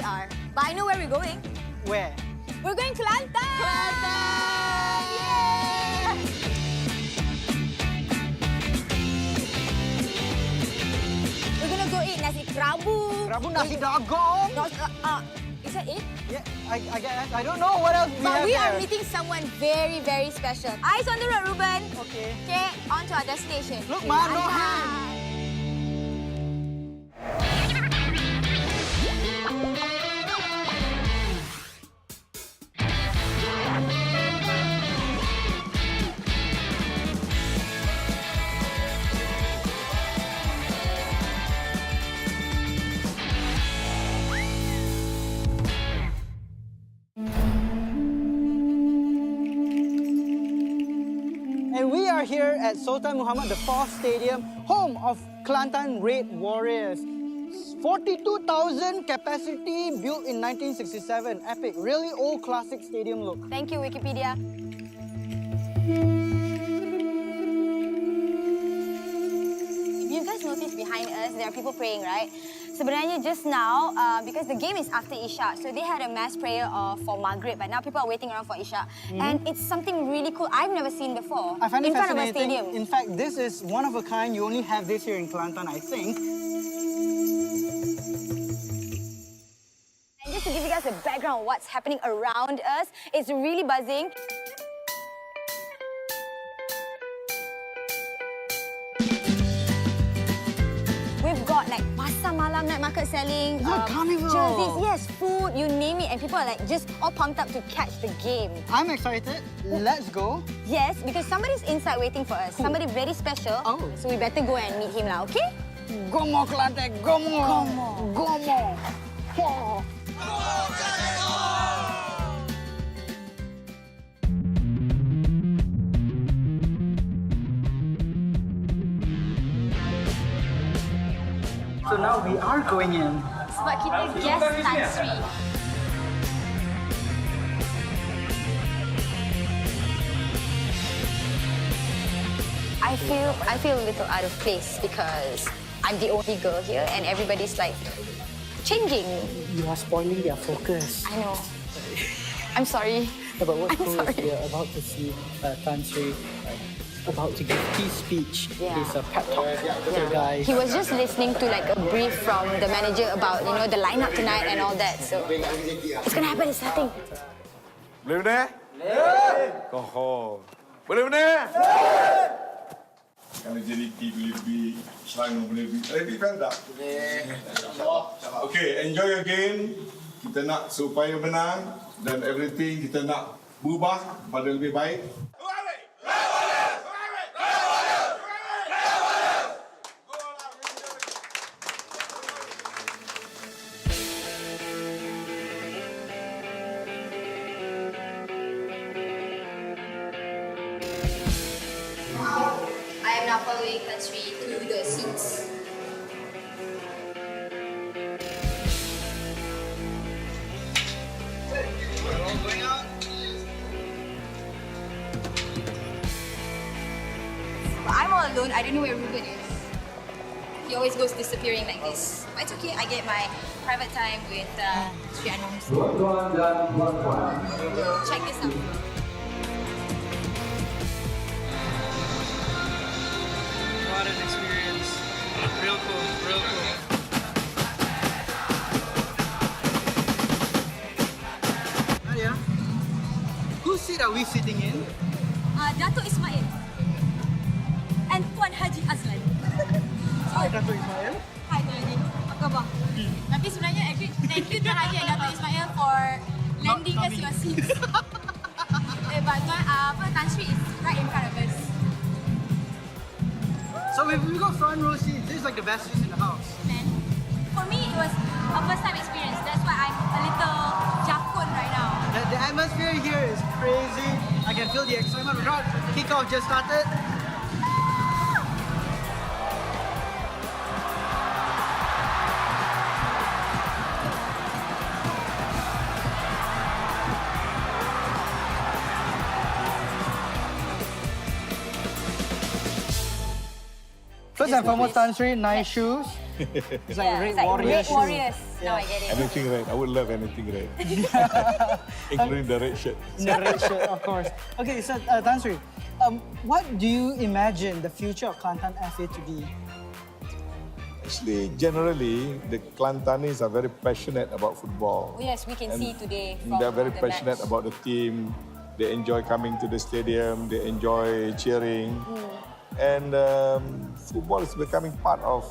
are. But I know where we're going. Where? We're going to Kelantan! Kelantan! Yeah! We're gonna go eat nasi kerabu. Kerabu nasi dagong. Is that it? Yeah, I guess. I don't know what else we have But we are there. meeting someone very, very special. Eyes on the road, Reuben. Okay. Okay, on to our destination. Look, Ma, no Kelantan. hand. And we are here at Sultan Muhammad IV Stadium, home of Kelantan Red Warriors. 42,000 capacity, built in 1967. Epic, really old classic stadium look. Thank you, Wikipedia. If you guys notice behind us, there are people praying, right? Sebenarnya just now, because the game is after Isha, so they had a mass prayer for Maghrib, but now people are waiting around for Isha. And it's something really cool I've never seen before. I find it in front of a fascinating. stadium. In fact, this is one of a kind. You only have this here in Kelantan, I think. And just to give you guys a background of what's happening around us, it's really buzzing. We've got like pasar malam, night market selling, carnival. jerseys, yes, food, you name it, and people are like just all pumped up to catch the game. I'm excited. Let's go. Yes, because somebody's inside waiting for us. Somebody very special. Oh. So we better go and meet him now, okay? Gomo Kelantan, gomo. Gomo. Gomo. Oh. So now we are going in. Sebab kita guest Tan Sri. I feel a little out of place because I'm the only girl here and everybody's like changing. You are spoiling their focus. I know. I'm sorry. But what's I'm cool sorry. is we are about to see Tan Sri about to give his speech. Yeah. His pep talk to the guys. He was just listening to like a brief from the manager about, you know, the lineup tonight and all that. So it's gonna happen, it's starting. Boleh benar? Boleh. Kohor. Boleh benar? Kalau jadi team boleh lebih Selangor boleh lebih kan tak? Boleh. Okay, enjoy your game. Kita nak supaya menang dan everything kita nak berubah pada lebih baik. I am now following Tan Sri to the seats. I'm all alone. I don't know where Reuben is. He always goes disappearing like this. But it's okay. I get my private time with Sri Annuar Musa. Check this out. What an experience. Real cool, real cool. Nadia, whose seat are we sitting in? Dato' Ismail and Puan Haji Azlan. Hi, Dato' Ismail. Hai Tuan Haji, apa khabar? Tapi sebenarnya thank you Tuan Haji and Dato' Ismail for lending us your seats. But Tan Sri is right in front of us. So if we got front row seats, this is like the best seats in the house. And for me, it was a first time experience. That's why I'm a little jakun right now. The atmosphere here is crazy. I can feel the excitement. Kickoff just started. First and foremost, Tan Sri, nice shoes. It's like Red Warrior Red shoes. Warriors. Now I get it. Anything red. I would love anything red. Including the red shirt. The red shirt, of course. Okay, so Tan Sri, what do you imagine the future of Kelantan FA to be? Actually, generally, the Kelantanis are very passionate about football. Oh, yes, we can see today from They're very the passionate match. about the team. They enjoy coming to the stadium. They enjoy cheering. And football is becoming part of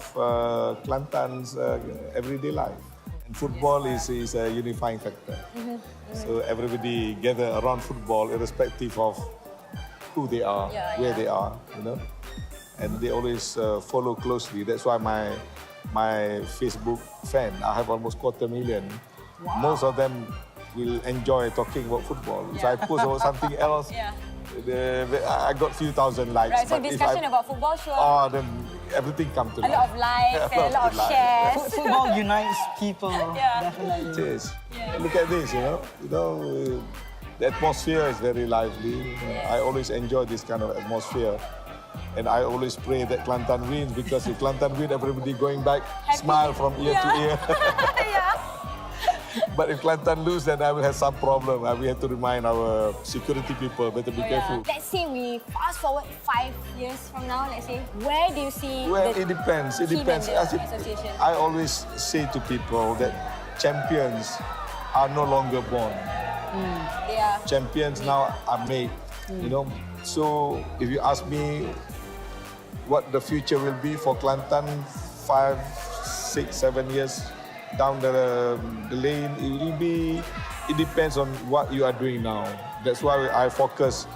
Kelantan's everyday life. And football is a unifying factor. So everybody gather around football irrespective of who they are, where they are, you know. And they always follow closely. That's why my Facebook fan, I have almost 250,000. Wow. Most of them will enjoy talking about football. If I post about something else, I got few thousand likes. Right, so but if discussion I, about football, sure. Oh, then everything comes to A lot of likes and a lot of shares. Football unites people, Yeah. definitely. It is. Look at this, you know, the atmosphere is very lively. I always enjoy this kind of atmosphere. And I always pray that Kelantan wins, because if Kelantan win, everybody going back, smile from ear to ear. But if Kelantan lose, then I will have some problem. We have to remind our security people, better be careful. Let's say we fast forward 5 years from now, let's say, where do you see Well, the it depends. It team depends. and the As it- association? I always say to people that champions are no longer born. They are Champions now are made, you know. So if you ask me what the future will be for Kelantan 5, 6, 7 years down the lane, it depends on what you are doing now. That's why I focus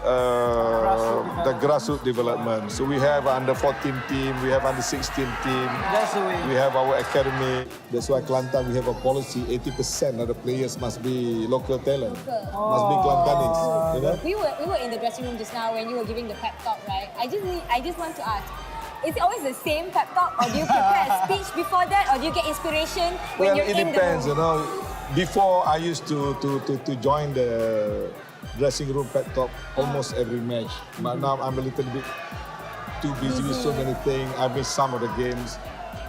the grassroots development. So we have under 14 team, we have under 16 team. That's the way. We have our academy. That's why Kelantan, we have a policy, 80% of the players must be local talent. Must be Kelantanis, you know? We were in the dressing room just now when you were giving the pep talk, right? I just want to ask, is it always the same pep talk, or do you prepare a speech before that, or do you get inspiration when Well, you're it in depends, the you room? know. Before, I used to join the dressing room pep talk almost every match. But now I'm a little bit too busy with so many things. I miss some of the games.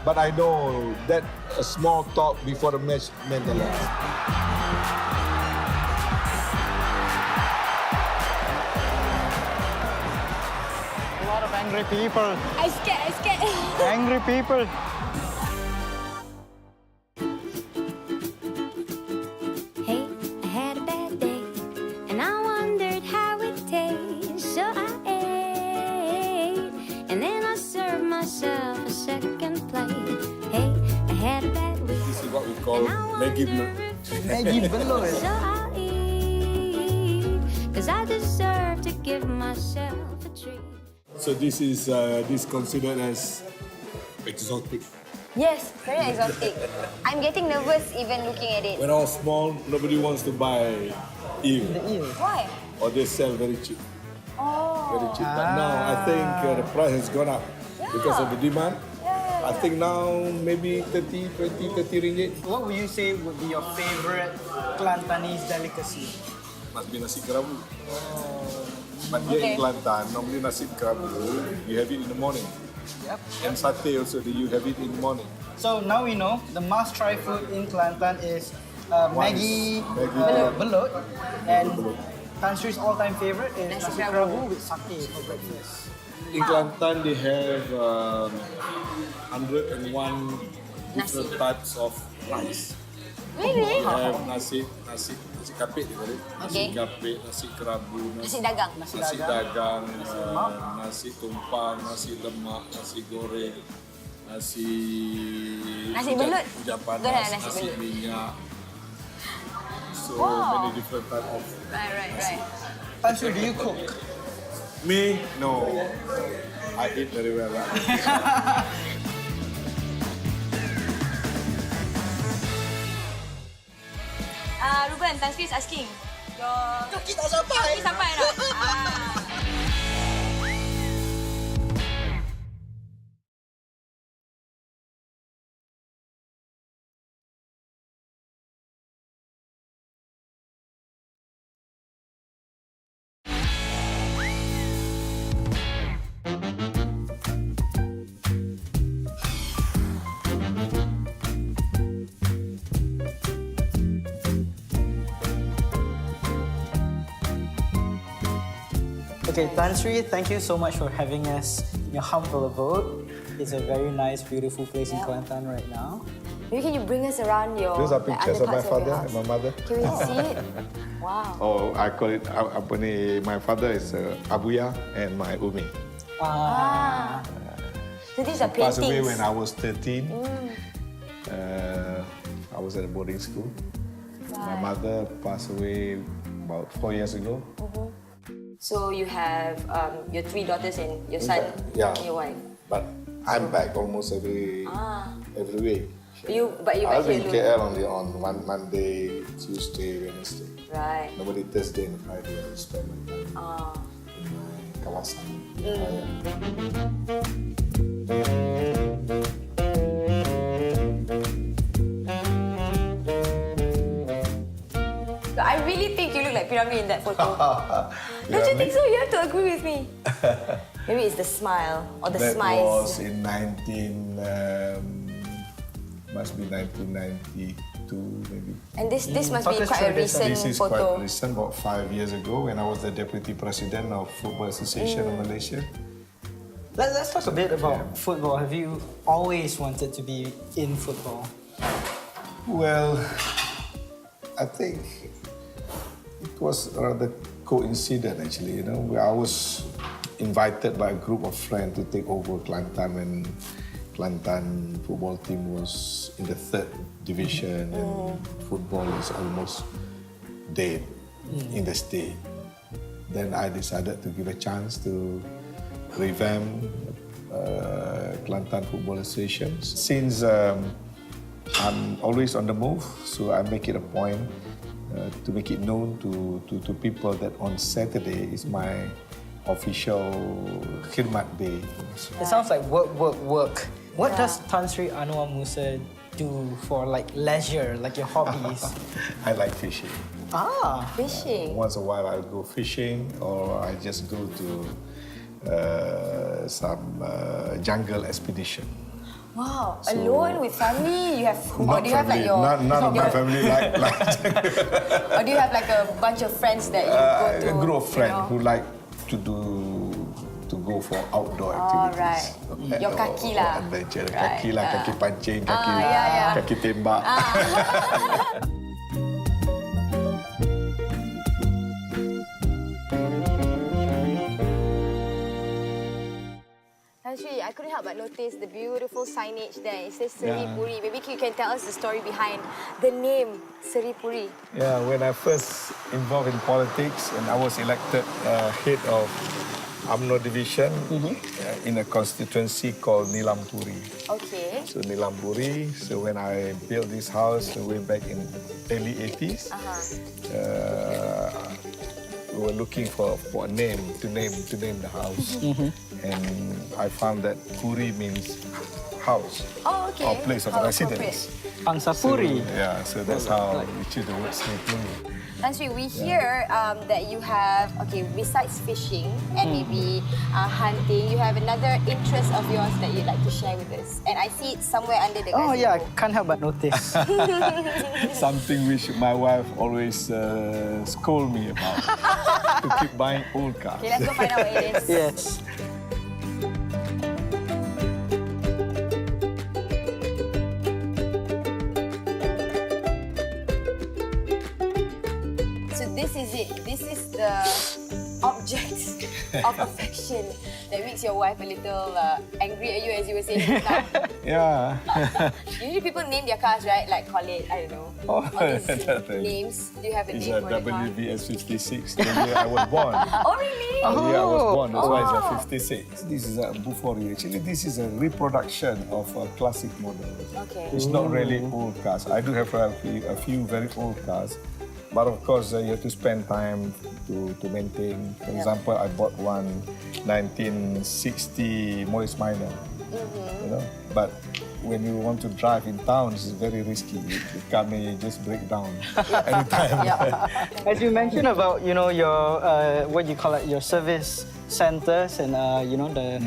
But I know that a small talk before the match meant a lot. A lot of angry people. I scared. Angry people. Hey, I had a bad day, and I wondered how it tastes. So I ate, and then I served myself a second plate. Hey, I had a bad week, This is what we call and I Maggi wonder Blood. if Maggi below. so I'll eat, 'cause I deserve to give myself a treat. So this is considered as exotic. Yes, very exotic. I'm getting nervous even looking at it. When I was small, nobody wants to buy eel, The ear. Why? or they sell very cheap. Oh. Very cheap. But now I think the price has gone up because of the demand. I think now maybe 30 ringgit. What would you say would be your favorite Kelantanese delicacy? Must be nasi kerabu. But here in Kelantan, normally nasi kerabu, you have it in the morning. Yep. And satay also, you have it in the morning. So now we know the must-try food in Kelantan is Maggi belut, and Tan Sri's all-time favorite is Nasi nasi kerabu. kerabu with satay for breakfast. In Kelantan, they have 101 different types of rice. Really? They have nasi kapit, they call it. Nasi Okay. kapit, nasi kerabu, Nasi dagang. nasi dagang, nasi tumpang, nasi lemak, nasi goreng, nasi belut. hujan Don't have panas, nasi nasi belut. minyak. So Wow. many different type of. Right. Tan Sri, do you cook? Me? No. I eat very well. Reuben, Tan Sri is asking. Kaki tak sampai. Kaki sampai tak? Okay, Tan Sri, thank you so much for having us in your humble abode. It's a very nice, beautiful place in Kelantan right now. Maybe can you bring us around your Those are pictures of my other parts father your and house? my mother. Can we see it? Wow. Oh, I call it apa ni? My father is Abuya and my Umi. So these are Passed away paintings. when I was 13. I was at a boarding school. My mother passed away about 4 years ago. So you have your 3 daughters and your son Yeah. and your wife. But I'm back almost every week. But you I'll back be in here alone. KL only on Monday, Tuesday, Wednesday. Right. Nobody Thursday and Friday I will spend my time in my kawasan. So I really think you look like Pyramid in that photo. Don't you think so? You have to agree with me. Maybe it's the smile or the That smiles. was in must be 1992 maybe. And this must Talk be us quite a through this. recent This is photo. quite recent, about 5 years ago when I was the Deputy President of Football Association of Malaysia. Let's talk a bit about football. Have you always wanted to be in football? Well, I think it was rather coincident actually. I was invited by a group of friends to take over Kelantan when Kelantan football team was in the 3rd division and football is almost dead in the state. Then I decided to give a chance to revamp Kelantan Football Association. Since I'm always on the move, so I make it a point to make it known to people that on Saturday is my official khidmat day. It sounds like work, work, work. What does Tan Sri Annuar Musa do for like leisure, like your hobbies? I like fishing. Fishing. Once a while I'll go fishing or I just go to some jungle expedition. Wow. Alone with family? You have or do you have like your none of my family like or do you have like a bunch of friends that you go to? a group of friends you know? who like to go for outdoor activities. right. Your kaki lah. Adventure. Right, Kaki lah, kaki pancing, kaki, yeah. kaki tembak. Tan Sri, I couldn't help but notice the beautiful signage there. It says Sri Puri. Maybe you can tell us the story behind the name Sri Puri. Yeah, when I first involved in politics and I was elected head of UMNO division in a constituency called Nilampuri. Okay. So Nilampuri, so when I built this house way back in early 80s, we were looking for a name to name the house. And I found that Puri means house Oh, okay. or place of How residence. Pangsapuri. Yeah, so that's how we choose the word Sri Puri. Tan Sri, we hear that you have, besides fishing and maybe hunting, you have another interest of yours that you'd like to share with us. And I see it somewhere under the Oh gazebo. yeah, can't help but notice. Something which my wife always scold me about, to keep buying old cars. Okay, let's go find out what it is. Yes. So this is it. This is the object of affection that makes your wife a little angry at you, as you were saying just now. Yeah. Usually people name their cars, right? Like call it, I don't know, Oh, all these nothing. names. Do you have a It's name a for the car? WVS 56, the year I was born. Oh, really? The year I was born, that's why it's a 56. This is a Bufori. Actually, this is a reproduction of a classic model. Okay. It's not really old cars. I do have a few very old cars, but of course you have to spend time to maintain. For example, I bought one 1960 Morris Minor. You know, but when you want to drive in town, it's very risky. The car may just break down anytime. As you mentioned about your what you call it, your service centers and the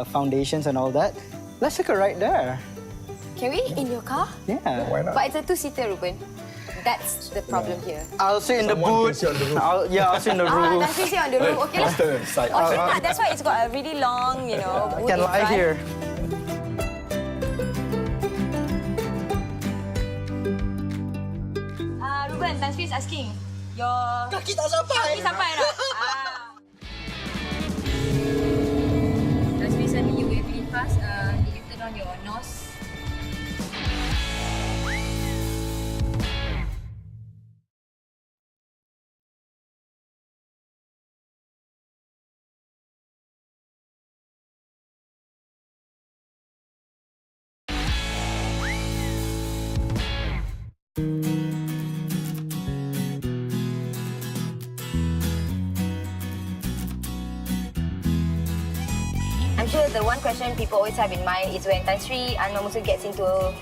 foundations and all that. Let's take a ride there. Can we in your car? Yeah. Why not? But it's a two-seater, Reuben. That's the problem here. I'll sit in the Someone booth. can sit on the roof. I'll sit in the roof. That's easy on the roof. Okay, let's... Turn side. Okay, that's why it's got a really long, you know, I wood can in lie front. here. Reuben, Tan Sri is asking. Your... Kaki tak sampai. Kaki sampai tak? Tan Sri, suddenly you wave really fast. Did you turn on your nose? I'm sure the one question people always have in mind is when Tan Sri Annuar Musa gets into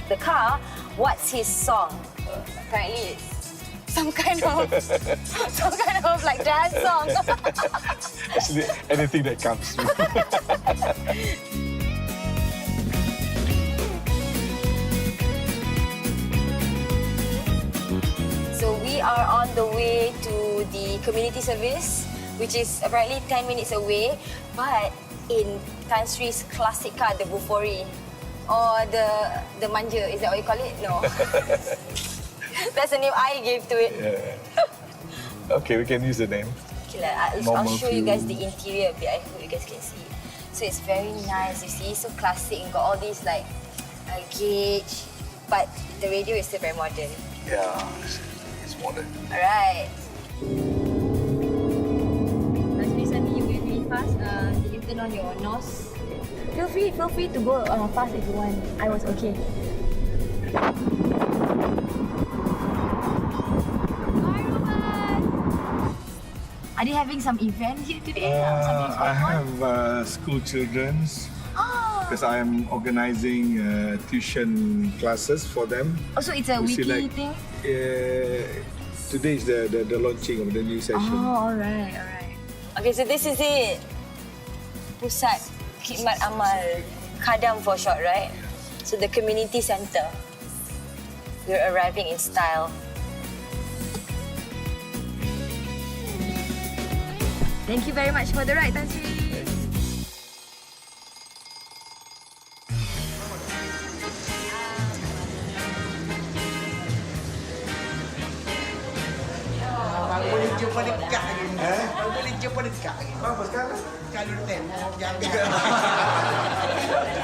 the car, what's his song? Apparently it's some kind of like dance song. Actually, anything that comes through. So we are on the way to the community service, which is apparently 10 minutes away, but in Tan Sri's classic car, the Bufori, or the Manja, is that what you call it? No. That's the name I gave to it. Yeah. Okay, we can use the name. Okay, I'll Normal show you guys fuel. the interior a bit. I hope you guys can see. So it's very nice, you see, so classic. And got all these like gauge, but the radio is still very modern. Yeah, it's modern. Alright. Actually, suddenly you went really fast. Did you turn on your nose? Feel free to go fast if you want. I was okay. Are they having some event here today? Something's I going on? have school children's Oh. because I am organizing tuition classes for them. Also, it's a You see, wiki like, thing? Today is the launching of the new session. Oh, alright. Okay, so this is it. Pusat Khidmat Amal, Kadam for short, right? So the community centre. We're arriving in style. Thank you very much for the ride, Tan Sri. Bang boleh jumpa dekat lagi ni. Bang boleh jumpa dekat lagi. Bang apa sekarang? Kalau tembok jangan.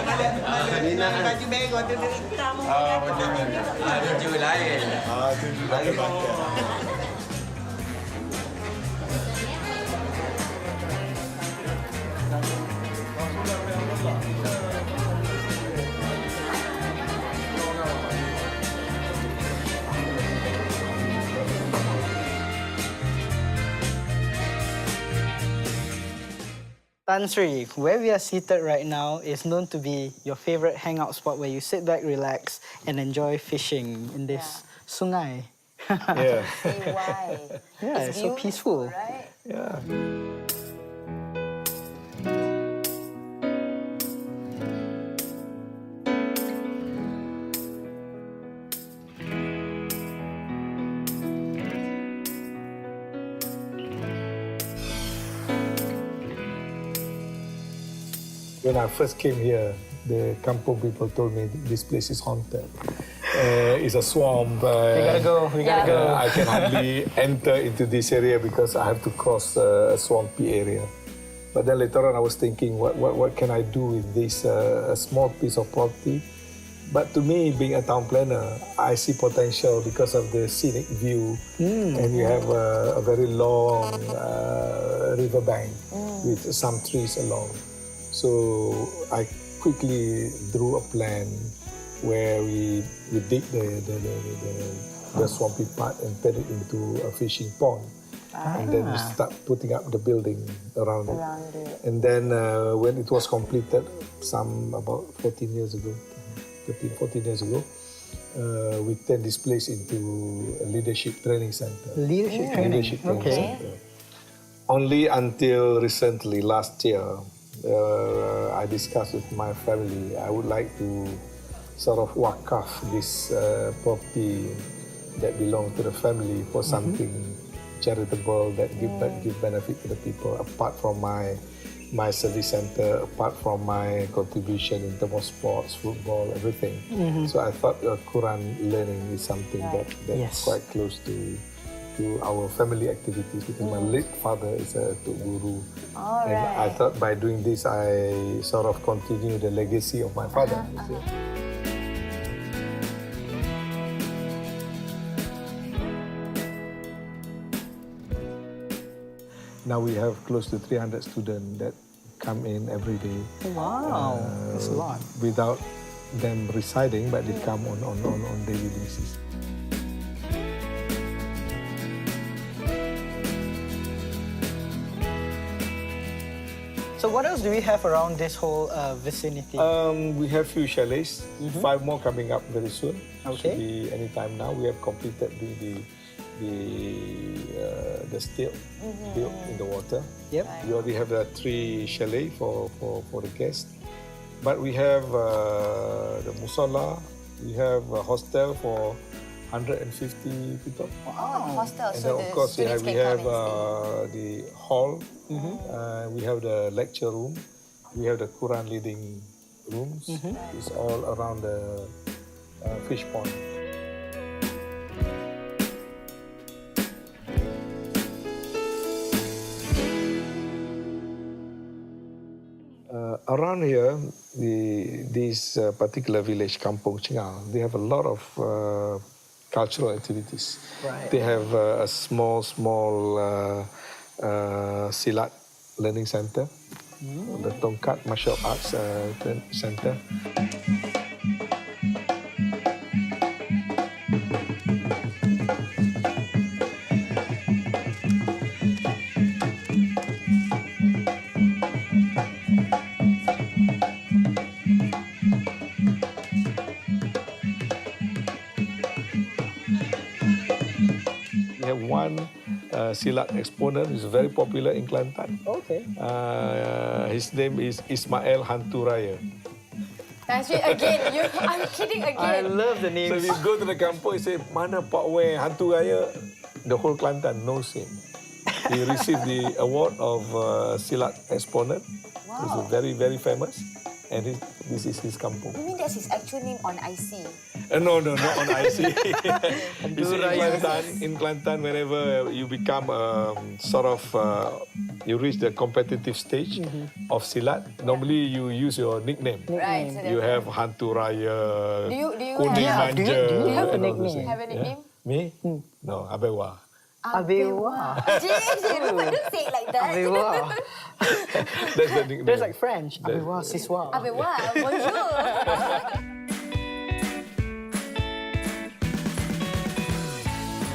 Ada baju merah tu dia hitam. Baju lain. Itu juga banyak. Tan Sri, where we are seated right now is known to be your favorite hangout spot where you sit back, relax, and enjoy fishing in this sungai. Yeah. Say why? Yeah, it's so peaceful. Right? Yeah. When I first came here, the kampung people told me this place is haunted. It's a swamp. We gotta go, we gotta go. I can hardly enter into this area because I have to cross a swampy area. But then later on, I was thinking, what can I do with this a small piece of property? But to me, being a town planner, I see potential because of the scenic view, and you have a very long riverbank with some trees along. So I quickly drew a plan where we dig the swampy part and turn it into a fishing pond. And then we start putting up the building around it. And then when it was completed, about 14 years ago, we turned this place into a leadership training center. Leadership training. Okay. Center. Only until recently, last year, I discussed with my family, I would like to sort of wakaf this property that belong to the family for something charitable that give benefit to the people, apart from my service center, apart from my contribution in terms of sports, football, everything. So I thought Quran learning is something that's quite close to our family activities, because my late father is a Tuk Guru. And I thought by doing this, I sort of continue the legacy of my father. Now we have close to 300 students that come in every day. Wow, that's a lot. Without them residing, but they come on daily basis. So what else do we have around this whole vicinity? We have few chalets, 5 more coming up very soon. Okay. Should be anytime now. We have completed the steel built in the water. Yep. We already have 3 chalet for the guests. But we have the musalla, we have a hostel for 150 people. Hostel, And so then the of course, students we can have come and the hall, we have the lecture room, we have the Quran reading rooms. It's all around the fish pond. Around here, this particular village, Kampung Chingal, they have a lot of cultural activities. Right. They have a small silat learning center, the Tongkat Martial Arts Center. One silat exponent is very popular in Kelantan. Okay. His name is Ismail Hantu Raya. That's it again. I'm kidding again. I love the So names. if you go to the kampung, you say, mana Pak Wei Hantu Raya? The whole Kelantan knows him. He received the award of silat exponent. He's very, very famous. And this is his kampung. You mean that's his actual name on IC? No, not on IC. You see, in Kelantan, whenever you become you reach the competitive stage of silat, normally you use your nickname. Right. So You have Hantu Raya, Do you Kuning have- Manja. do you have a and all those nickname? things. have a nickname? Me? No, Abewa. Abewa. Jason, but don't say it like that. Abewa. That's the nickname. There's like French. Abewa, Siswa. Abewa, bonjour.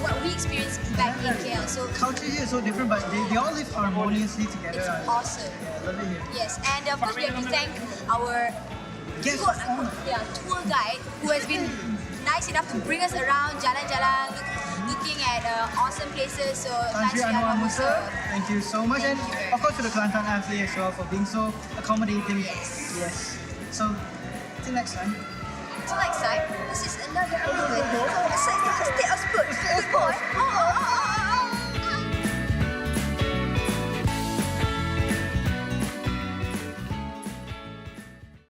What we experienced back in KL, so Culture here is so different, but they all live harmoniously together. it's awesome. I love it here. Yes, and of course we have to thank our Guest tour guide who has been nice enough to bring us around, jalan-jalan, looking at awesome places. So Sri Annuar Musa, thank you so much. And Thank you very of course to the Kelantan FA as well for being so accommodating. Yes. Yes. So, till next time. Until next time.